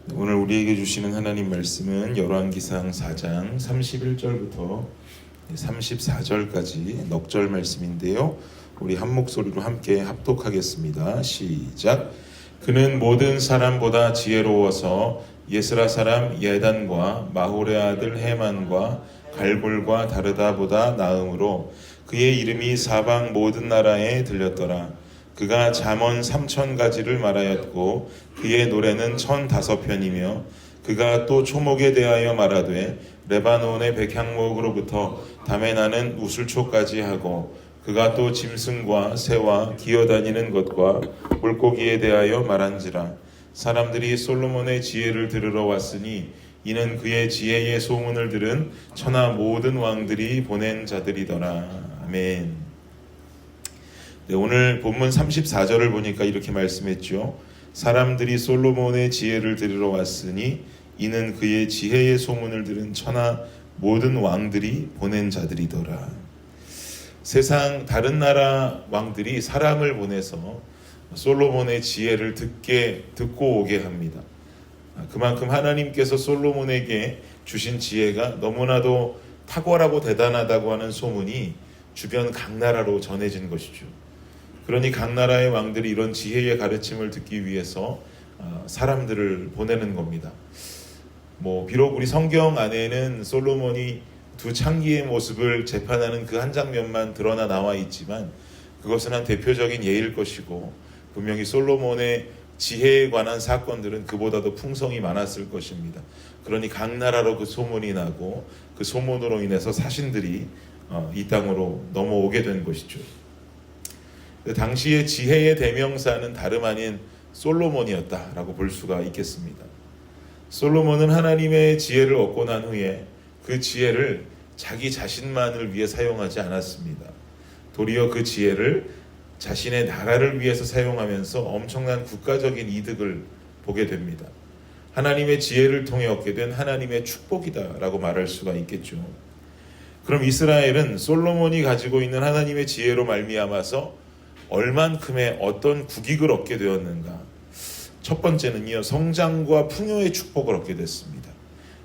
오늘 우리에게 주시는 하나님 말씀은 열왕기상 4장 31절부터 34절까지 넉절 말씀인데요. 우리 한 목소리로 함께 합독하겠습니다. 시작. 그는 모든 사람보다 지혜로워서 예스라 사람 예단과 마홀의 아들 헤만과 갈볼과 다르다보다 나음으로 그의 이름이 사방 모든 나라에 들렸더라. 그가 잠언 3,000가지를 말하였고 그의 노래는 1,005편이며 그가 또 초목에 대하여 말하되 레바논의 백향목으로부터 담에 나는 우슬초까지 하고 그가 또 짐승과 새와 기어다니는 것과 물고기에 대하여 말한지라. 사람들이 솔로몬의 지혜를 들으러 왔으니 이는 그의 지혜의 소문을 들은 천하 모든 왕들이 보낸 자들이더라. 아멘. 네, 오늘 본문 34절을 보니까 이렇게 말씀했죠. 사람들이 솔로몬의 지혜를 들으러 왔으니 이는 그의 지혜의 소문을 들은 천하 모든 왕들이 보낸 자들이더라. 세상 다른 나라 왕들이 사람을 보내서 솔로몬의 지혜를 듣고 오게 합니다. 그만큼 하나님께서 솔로몬에게 주신 지혜가 너무나도 탁월하고 대단하다고 하는 소문이 주변 각 나라로 전해진 것이죠. 그러니 각 나라의 왕들이 이런 지혜의 가르침을 듣기 위해서 사람들을 보내는 겁니다. 비록 우리 성경 안에는 솔로몬이 두 창기의 모습을 재판하는 그 한 장면만 드러나 나와 있지만 그것은 한 대표적인 예일 것이고 분명히 솔로몬의 지혜에 관한 사건들은 그보다도 풍성이 많았을 것입니다. 그러니 각 나라로 그 소문이 나고 그 소문으로 인해서 사신들이 이 땅으로 넘어오게 된 것이죠. 당시의 지혜의 대명사는 다름 아닌 솔로몬이었다라고 볼 수가 있겠습니다. 솔로몬은 하나님의 지혜를 얻고 난 후에 그 지혜를 자기 자신만을 위해 사용하지 않았습니다. 도리어 그 지혜를 자신의 나라를 위해서 사용하면서 엄청난 국가적인 이득을 보게 됩니다. 하나님의 지혜를 통해 얻게 된 하나님의 축복이다라고 말할 수가 있겠죠. 그럼 이스라엘은 솔로몬이 가지고 있는 하나님의 지혜로 말미암아서 얼만큼의 어떤 국익을 얻게 되었는가? 첫 번째는요, 성장과 풍요의 축복을 얻게 됐습니다.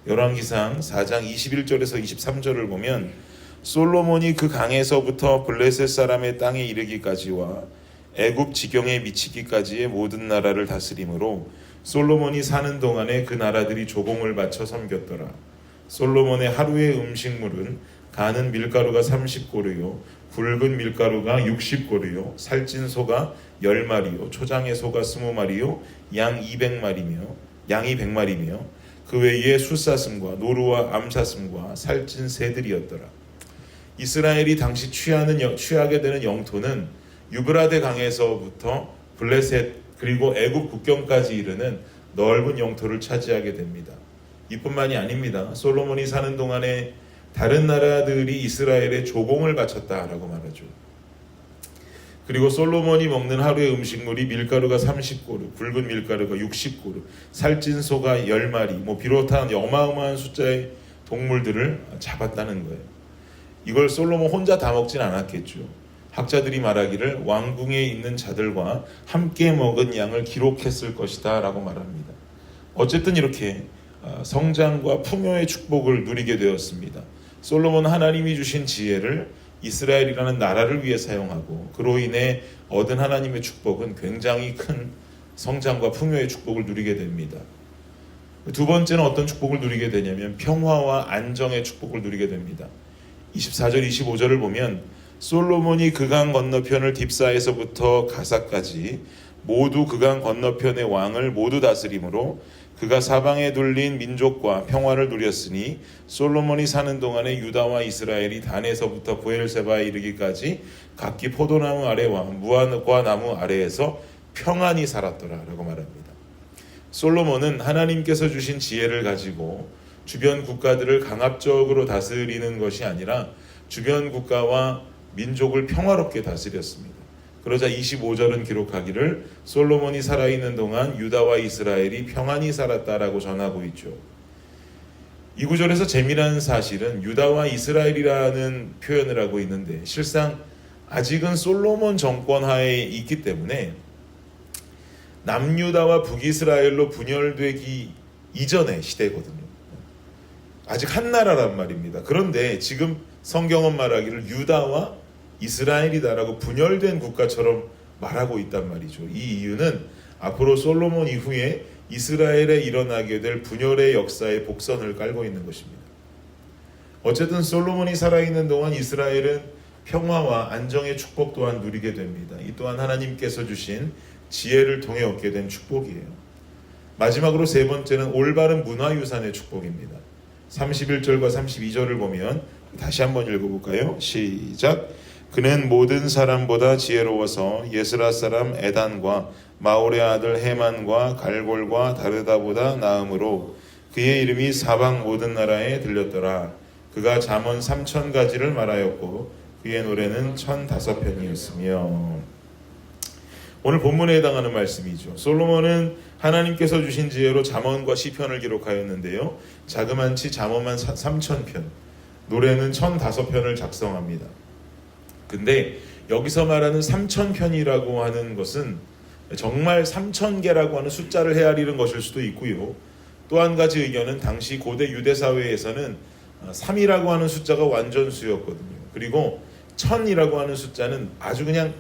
열왕기상 4장 21절에서 23절을 보면 솔로몬이 그 강에서부터 블레셋 사람의 땅에 이르기까지와 애굽 지경에 미치기까지의 모든 나라를 다스림으로 솔로몬이 사는 동안에 그 나라들이 조공을 바쳐 섬겼더라. 솔로몬의 하루의 음식물은 가는 밀가루가 30고르요 굵은 밀가루가 60고르요 살찐 소가 10마리요 초장의 소가 20마리요 양이 100마리며 그 외에 숫사슴과 노루와 암사슴과 살찐 새들이었더라. 이스라엘이 당시 취하게 되는 영토는 유브라데 강에서부터 블레셋 그리고 애굽 국경까지 이르는 넓은 영토를 차지하게 됩니다. 이뿐만이 아닙니다. 솔로몬이 사는 동안에 다른 나라들이 이스라엘에 조공을 바쳤다라고 말하죠. 그리고 솔로몬이 먹는 하루의 음식물이 밀가루가 30고루, 굵은 밀가루가 60고루, 살찐 소가 10마리, 비롯한 어마어마한 숫자의 동물들을 잡았다는 거예요. 이걸 솔로몬 혼자 다 먹진 않았겠죠. 학자들이 말하기를 왕궁에 있는 자들과 함께 먹은 양을 기록했을 것이다 라고 말합니다. 어쨌든 이렇게 성장과 풍요의 축복을 누리게 되었습니다. 솔로몬은 하나님이 주신 지혜를 이스라엘이라는 나라를 위해 사용하고 그로 인해 얻은 하나님의 축복은 굉장히 큰 성장과 풍요의 축복을 누리게 됩니다. 두 번째는 어떤 축복을 누리게 되냐면 평화와 안정의 축복을 누리게 됩니다. 24절 25절을 보면 솔로몬이 그강 건너편을 딥사에서부터 가사까지 모두 그강 건너편의 왕을 모두 다스림으로 그가 사방에 둘린 민족과 평화를 누렸으니 솔로몬이 사는 동안에 유다와 이스라엘이 단에서부터 브엘세바에 이르기까지 각기 포도나무 아래와 무화과 나무 아래에서 평안히 살았더라라고 말합니다. 솔로몬은 하나님께서 주신 지혜를 가지고 주변 국가들을 강압적으로 다스리는 것이 아니라 주변 국가와 민족을 평화롭게 다스렸습니다. 그러자 25절은 기록하기를 솔로몬이 살아있는 동안 유다와 이스라엘이 평안히 살았다라고 전하고 있죠. 이 구절에서 재미난 사실은 유다와 이스라엘이라는 표현을 하고 있는데 실상 아직은 솔로몬 정권 하에 있기 때문에 남유다와 북이스라엘로 분열되기 이전의 시대거든요. 아직 한 나라란 말입니다. 그런데 지금 성경은 말하기를 유다와 이스라엘이다라고 분열된 국가처럼 말하고 있단 말이죠. 이 이유는 앞으로 솔로몬 이후에 이스라엘에 일어나게 될 분열의 역사의 복선을 깔고 있는 것입니다. 어쨌든 솔로몬이 살아있는 동안 이스라엘은 평화와 안정의 축복 또한 누리게 됩니다. 이 또한 하나님께서 주신 지혜를 통해 얻게 된 축복이에요. 마지막으로 세 번째는 올바른 문화유산의 축복입니다. 31절과 32절을 보면 다시 한번 읽어볼까요? 시작. 그는 모든 사람보다 지혜로워서 예스라 사람 에단과 마올의 아들 헤만과 갈골과 다르다보다 나음으로 그의 이름이 사방 모든 나라에 들렸더라. 그가 잠언 3000가지를 말하였고 그의 노래는 1005편이었으며. 오늘 본문에 해당하는 말씀이죠. 솔로몬은 하나님께서 주신 지혜로 잠언과 시편을 기록하였는데요. 자그만치 잠언만 3000편, 노래는 1005편을 작성합니다. 근데 여기서 말하는 3000편이라고 하는 것은 정말 3000개라고 하는 숫자를 헤아리는 것일 수도 있고요. 또 한 가지 의견은 당시 고대 유대 사회에서는 3이라고 하는 숫자가 완전수였거든요. 그리고 1000이라고 하는 숫자는 아주 그냥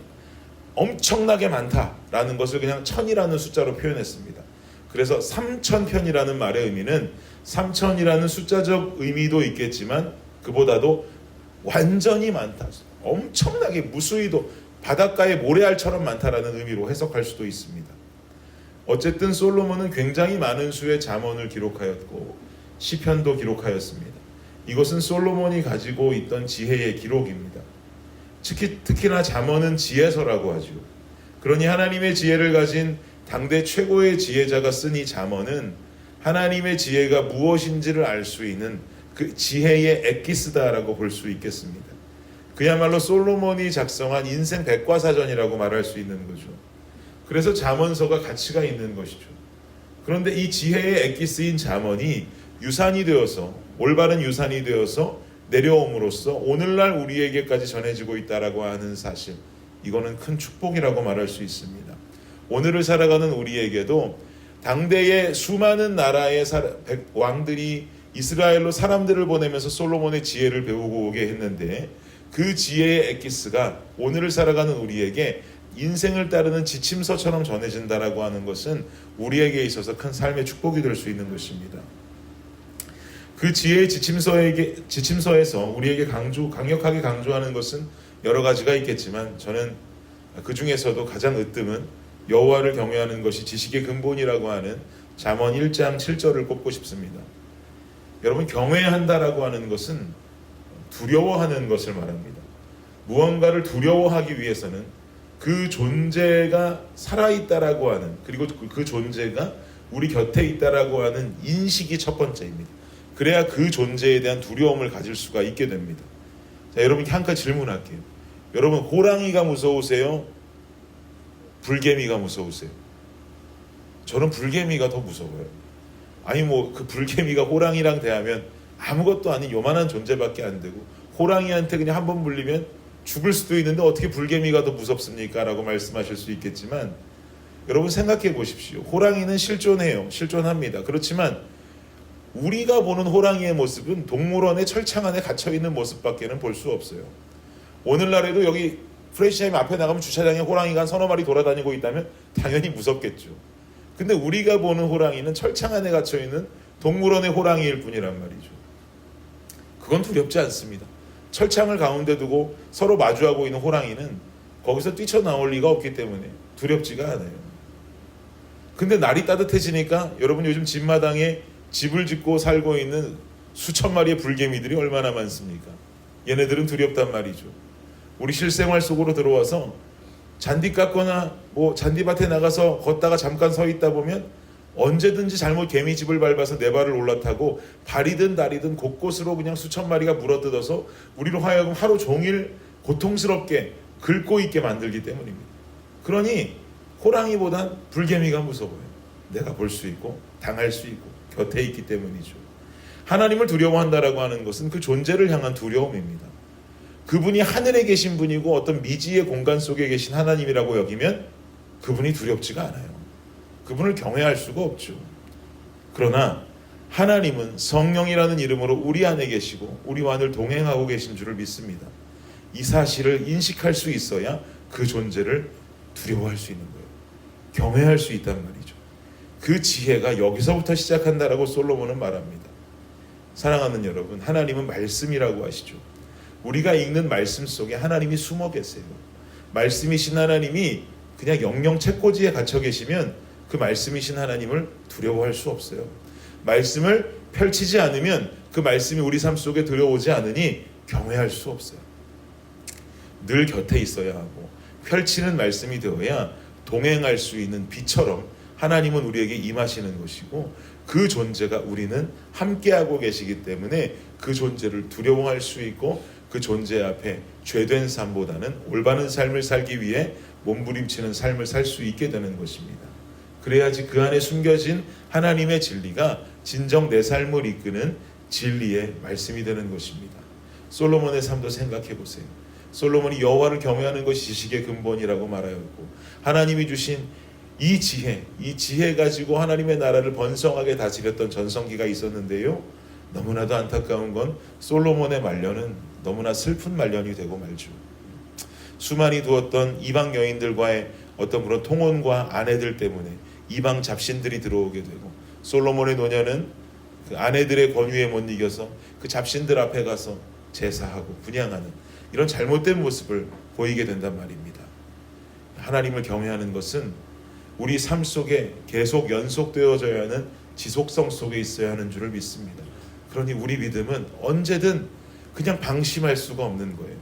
엄청나게 많다라는 것을 그냥 1000이라는 숫자로 표현했습니다. 그래서 3000편이라는 말의 의미는 3000이라는 숫자적 의미도 있겠지만 그보다도 완전히 많다, 엄청나게 무수히도 바닷가의 모래알처럼 많다라는 의미로 해석할 수도 있습니다. 어쨌든 솔로몬은 굉장히 많은 수의 잠언을 기록하였고 시편도 기록하였습니다. 이것은 솔로몬이 가지고 있던 지혜의 기록입니다. 특히나 잠언은 지혜서라고 하죠. 그러니 하나님의 지혜를 가진 당대 최고의 지혜자가 쓴 이 잠언은 하나님의 지혜가 무엇인지를 알 수 있는 그 지혜의 엑기스다라고 볼 수 있겠습니다. 그야말로 솔로몬이 작성한 인생 백과사전이라고 말할 수 있는 거죠. 그래서 잠언서가 가치가 있는 것이죠. 그런데 이 지혜의 엑기스인 잠언이 유산이 되어서, 올바른 유산이 되어서 내려옴으로써 오늘날 우리에게까지 전해지고 있다라고 하는 사실, 이거는 큰 축복이라고 말할 수 있습니다. 오늘을 살아가는 우리에게도 당대의 수많은 나라의 왕들이 이스라엘로 사람들을 보내면서 솔로몬의 지혜를 배우고 오게 했는데 그 지혜의 엑기스가 오늘을 살아가는 우리에게 인생을 따르는 지침서처럼 전해진다라고 하는 것은 우리에게 있어서 큰 삶의 축복이 될 수 있는 것입니다. 그 지혜의 지침서에서 우리에게 강력하게 강조하는 것은 여러 가지가 있겠지만 저는 그 중에서도 가장 으뜸은 여호와를 경외하는 것이 지식의 근본이라고 하는 잠언 1장 7절을 꼽고 싶습니다. 여러분, 경외한다라고 하는 것은 두려워하는 것을 말합니다. 무언가를 두려워하기 위해서는 그 존재가 살아있다라고 하는, 그리고 그 존재가 우리 곁에 있다라고 하는 인식이 첫 번째입니다. 그래야 그 존재에 대한 두려움을 가질 수가 있게 됩니다. 자, 여러분께 한 가지 질문할게요. 여러분, 호랑이가 무서우세요? 불개미가 무서우세요? 저는 불개미가 더 무서워요. 아니 그 불개미가 호랑이랑 대하면 아무것도 아닌 요만한 존재밖에 안 되고 호랑이한테 그냥 한번 물리면 죽을 수도 있는데 어떻게 불개미가 더 무섭습니까? 라고 말씀하실 수 있겠지만 여러분 생각해 보십시오. 호랑이는 실존합니다. 그렇지만 우리가 보는 호랑이의 모습은 동물원의 철창 안에 갇혀있는 모습밖에는 볼 수 없어요. 오늘날에도 여기 프레시타임 앞에 나가면 주차장에 호랑이가 한 서너 마리 돌아다니고 있다면 당연히 무섭겠죠. 근데 우리가 보는 호랑이는 철창 안에 갇혀있는 동물원의 호랑이일 뿐이란 말이죠. 그건 두렵지 않습니다. 철창을 가운데 두고 서로 마주하고 있는 호랑이는 거기서 뛰쳐나올 리가 없기 때문에 두렵지가 않아요. 근데 날이 따뜻해지니까 여러분 요즘 집마당에 집을 짓고 살고 있는 수천 마리의 불개미들이 얼마나 많습니까? 얘네들은 두렵단 말이죠. 우리 실생활 속으로 들어와서 잔디 깎거나 잔디밭에 나가서 걷다가 잠깐 서 있다 보면 언제든지 잘못 개미집을 밟아서 내 발을 올라타고 발이든 다리든 곳곳으로 그냥 수천 마리가 물어뜯어서 우리로 하여금 하루 종일 고통스럽게 긁고 있게 만들기 때문입니다. 그러니 호랑이보단 불개미가 무서워요. 내가 볼 수 있고 당할 수 있고 곁에 있기 때문이죠. 하나님을 두려워한다라고 하는 것은 그 존재를 향한 두려움입니다. 그분이 하늘에 계신 분이고 어떤 미지의 공간 속에 계신 하나님이라고 여기면 그분이 두렵지가 않아요. 그분을 경외할 수가 없죠. 그러나 하나님은 성령이라는 이름으로 우리 안에 계시고 우리와 늘 동행하고 계신 줄을 믿습니다. 이 사실을 인식할 수 있어야 그 존재를 두려워할 수 있는 거예요. 경외할 수 있단 말이죠. 그 지혜가 여기서부터 시작한다라고 솔로몬은 말합니다. 사랑하는 여러분, 하나님은 말씀이라고 하시죠. 우리가 읽는 말씀 속에 하나님이 숨어 계세요. 말씀이신 하나님이 그냥 영영 책꽂이에 갇혀 계시면 그 말씀이신 하나님을 두려워할 수 없어요. 말씀을 펼치지 않으면 그 말씀이 우리 삶 속에 들어오지 않으니 경외할 수 없어요. 늘 곁에 있어야 하고 펼치는 말씀이 되어야 동행할 수 있는 비처럼 하나님은 우리에게 임하시는 것이고 그 존재가 우리는 함께하고 계시기 때문에 그 존재를 두려워할 수 있고 그 존재 앞에 죄된 삶보다는 올바른 삶을 살기 위해 몸부림치는 삶을 살 수 있게 되는 것입니다. 그래야지 그 안에 숨겨진 하나님의 진리가 진정 내 삶을 이끄는 진리의 말씀이 되는 것입니다. 솔로몬의 삶도 생각해 보세요. 솔로몬이 여호와를 경외하는 것이 지식의 근본이라고 말하였고 하나님이 주신 이 지혜 가지고 하나님의 나라를 번성하게 다스렸던 전성기가 있었는데요. 너무나도 안타까운 건 솔로몬의 말년은 너무나 슬픈 말년이 되고 말죠. 수많이 두었던 이방 여인들과의 어떤 그런 통혼과 아내들 때문에 이방 잡신들이 들어오게 되고 솔로몬의 노년은 그 아내들의 권위에 못 이겨서 그 잡신들 앞에 가서 제사하고 분향하는 이런 잘못된 모습을 보이게 된단 말입니다. 하나님을 경외하는 것은 우리 삶 속에 계속 연속되어져야 하는 지속성 속에 있어야 하는 줄을 믿습니다. 그러니 우리 믿음은 언제든 그냥 방심할 수가 없는 거예요.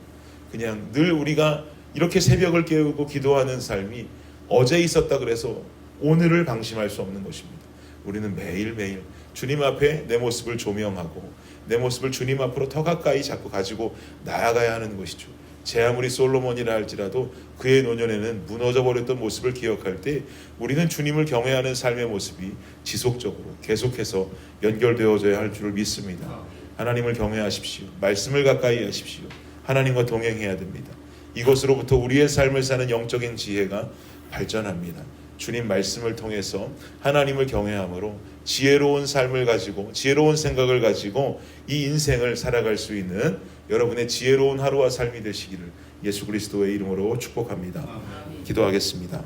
그냥 늘 우리가 이렇게 새벽을 깨우고 기도하는 삶이 어제 있었다 그래서 오늘을 방심할 수 없는 것입니다. 우리는 매일매일 주님 앞에 내 모습을 조명하고 내 모습을 주님 앞으로 더 가까이 자꾸 가지고 나아가야 하는 것이죠. 제 아무리 솔로몬이라 할지라도 그의 노년에는 무너져버렸던 모습을 기억할 때 우리는 주님을 경외하는 삶의 모습이 지속적으로 계속해서 연결되어져야 할 줄을 믿습니다. 하나님을 경외하십시오. 말씀을 가까이 하십시오. 하나님과 동행해야 됩니다. 이것으로부터 우리의 삶을 사는 영적인 지혜가 발전합니다. 주님 말씀을 통해서 하나님을 경외함으로 지혜로운 삶을 가지고 지혜로운 생각을 가지고 이 인생을 살아갈 수 있는 여러분의 지혜로운 하루와 삶이 되시기를 예수 그리스도의 이름으로 축복합니다. 기도하겠습니다.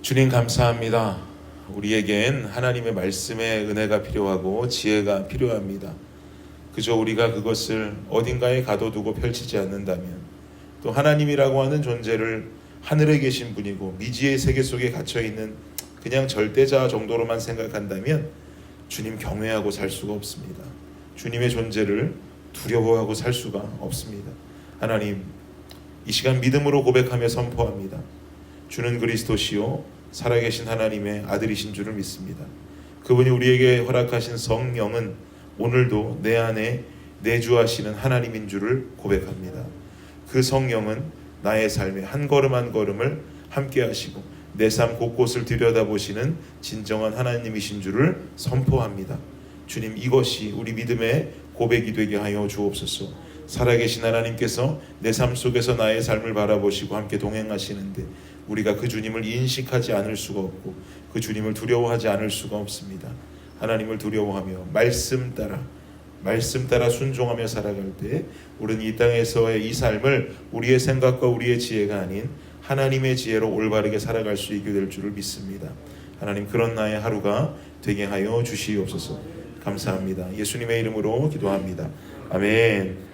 주님 감사합니다. 우리에겐 하나님의 말씀의 은혜가 필요하고 지혜가 필요합니다. 그저 우리가 그것을 어딘가에 가둬두고 펼치지 않는다면 또 하나님이라고 하는 존재를 하늘에 계신 분이고 미지의 세계 속에 갇혀있는 그냥 절대자 정도로만 생각한다면 주님 경외하고 살 수가 없습니다. 주님의 존재를 두려워하고 살 수가 없습니다. 하나님, 이 시간 믿음으로 고백하며 선포합니다. 주는 그리스도시요 살아계신 하나님의 아들이신 줄을 믿습니다. 그분이 우리에게 허락하신 성령은 오늘도 내 안에 내주하시는 하나님인 줄을 고백합니다. 그 성령은 나의 삶의 한 걸음 한 걸음을 함께 하시고 내 삶 곳곳을 들여다보시는 진정한 하나님이신 줄을 선포합니다. 주님, 이것이 우리 믿음의 고백이 되게 하여 주옵소서. 살아계신 하나님께서 내 삶 속에서 나의 삶을 바라보시고 함께 동행하시는데 우리가 그 주님을 인식하지 않을 수가 없고 그 주님을 두려워하지 않을 수가 없습니다. 하나님을 두려워하며 말씀 따라 순종하며 살아갈 때 우리는 이 땅에서의 이 삶을 우리의 생각과 우리의 지혜가 아닌 하나님의 지혜로 올바르게 살아갈 수 있게 될 줄을 믿습니다. 하나님, 그런 나의 하루가 되게 하여 주시옵소서. 감사합니다. 예수님의 이름으로 기도합니다. 아멘.